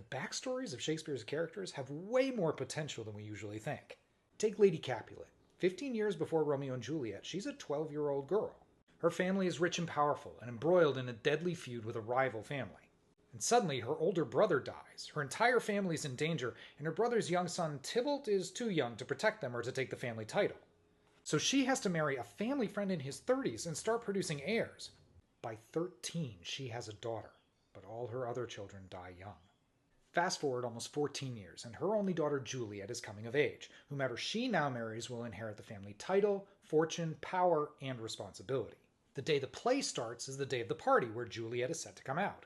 backstories of Shakespeare's characters have way more potential than we usually think. Take Lady Capulet. 15 years before Romeo and Juliet, she's a 12-year-old girl. Her family is rich and powerful and embroiled in a deadly feud with a rival family. And suddenly, her older brother dies. Her entire family is in danger, and her brother's young son, Tybalt, is too young to protect them or to take the family title. So she has to marry a family friend in his 30s and start producing heirs. By 13, she has a daughter, but all her other children die young. Fast forward almost 14 years, and her only daughter Juliet is coming of age. Whomever she now marries will inherit the family title, fortune, power, and responsibility. The day the play starts is the day of the party where Juliet is set to come out.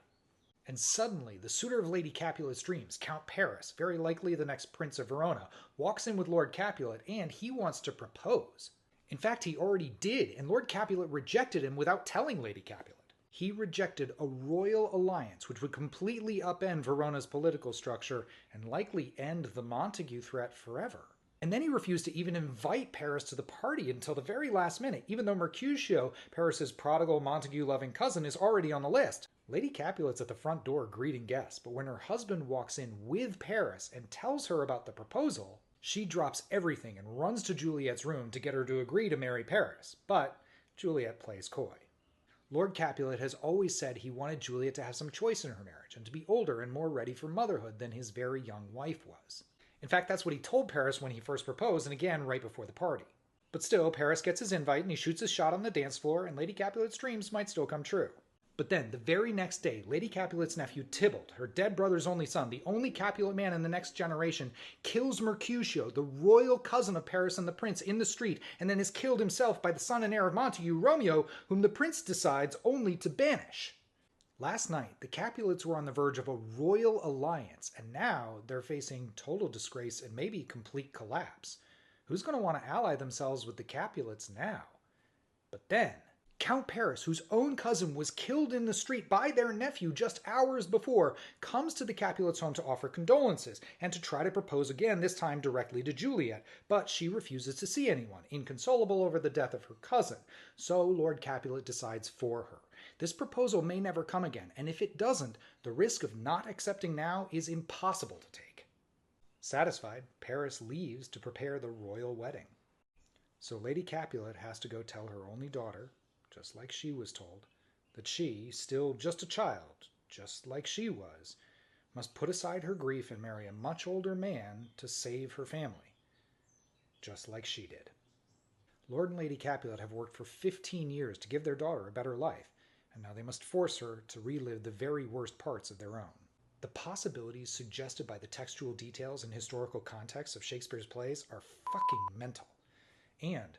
And suddenly, the suitor of Lady Capulet's dreams, Count Paris, very likely the next Prince of Verona, walks in with Lord Capulet and he wants to propose. In fact, he already did, and Lord Capulet rejected him without telling Lady Capulet. He rejected a royal alliance which would completely upend Verona's political structure and likely end the Montague threat forever. And then he refused to even invite Paris to the party until the very last minute, even though Mercutio, Paris's prodigal Montague-loving cousin, is already on the list. Lady Capulet's at the front door greeting guests, but when her husband walks in with Paris and tells her about the proposal, she drops everything and runs to Juliet's room to get her to agree to marry Paris. But Juliet plays coy. Lord Capulet has always said he wanted Juliet to have some choice in her marriage and to be older and more ready for motherhood than his very young wife was. In fact, that's what he told Paris when he first proposed, and again right before the party. But still, Paris gets his invite and he shoots his shot on the dance floor, and Lady Capulet's dreams might still come true. But then, the very next day, Lady Capulet's nephew Tybalt, her dead brother's only son, the only Capulet man in the next generation, kills Mercutio, the royal cousin of Paris and the prince, in the street, and then is killed himself by the son and heir of Montague, Romeo, whom the prince decides only to banish. Last night, the Capulets were on the verge of a royal alliance, and now they're facing total disgrace and maybe complete collapse. Who's going to want to ally themselves with the Capulets now? But then, Count Paris, whose own cousin was killed in the street by their nephew just hours before, comes to the Capulets' home to offer condolences and to try to propose again, this time directly to Juliet. But she refuses to see anyone, inconsolable over the death of her cousin. So Lord Capulet decides for her. This proposal may never come again, and if it doesn't, the risk of not accepting now is impossible to take. Satisfied, Paris leaves to prepare the royal wedding. So Lady Capulet has to go tell her only daughter, just like she was told, that she, still just a child, just like she was, must put aside her grief and marry a much older man to save her family, just like she did. Lord and Lady Capulet have worked for 15 years to give their daughter a better life, and now they must force her to relive the very worst parts of their own. The possibilities suggested by the textual details and historical context of Shakespeare's plays are fucking mental. And